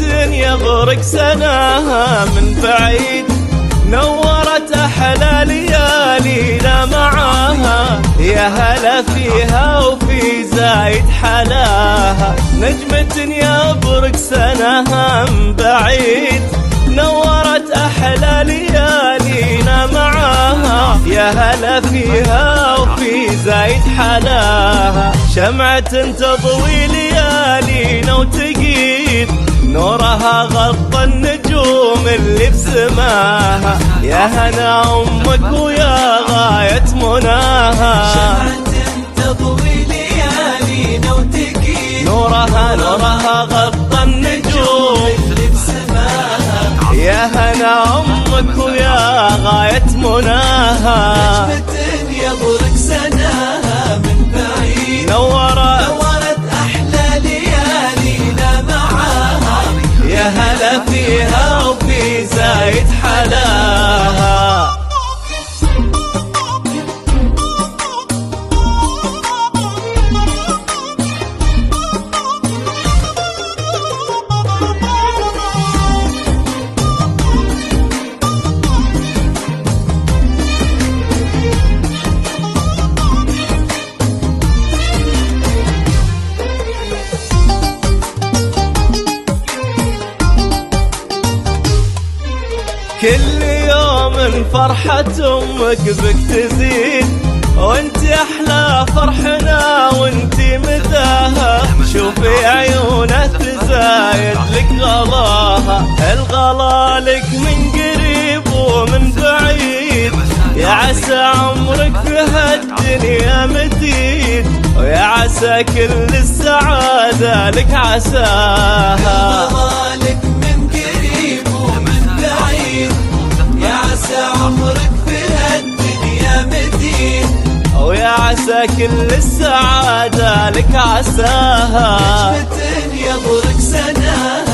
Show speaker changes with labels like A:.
A: يبرق سناها من بعيد، نورت أحلى ليالينا معاها. يا هلا فيها وفي زايد حلاها، نجمة يبرق سناها من بعيد، نورت أحلى ليالينا معاها. يا هلا فيها وفي زايد حلاها، شمعة تضوي ليالينا وتقيد، نورها غطى النجوم اللي بسماها. يا هنا أمك ويا غاية مناها،
B: شمعة تضوي ليالينا وتقيد،
A: نورها غطى النجوم
B: اللي بسماها.
A: يا هنا أمك ويا غاية مناها،
B: نجمة يبرق سناها من بعيد، نورت أحلى ليالينا معاها.
A: يا هلا فيها وفي زايد حلاها. كل يوم فرحة أمك بك تزيد، وانت أحلى فرحنا وانت مداها. شوفي عيونها تزايد لك غلاها، الغلا لك من قريب ومن بعيد. يا عسى عمرك في هالدنيا مديد، ويا عسى كل السعادة لك عساها.
B: لك من قريب ومن بعيد، يا عسى عمرك في هالدنيا مديد،
A: ويا عسى كل السعادة لك عساها.
B: نجمة يبرق سناها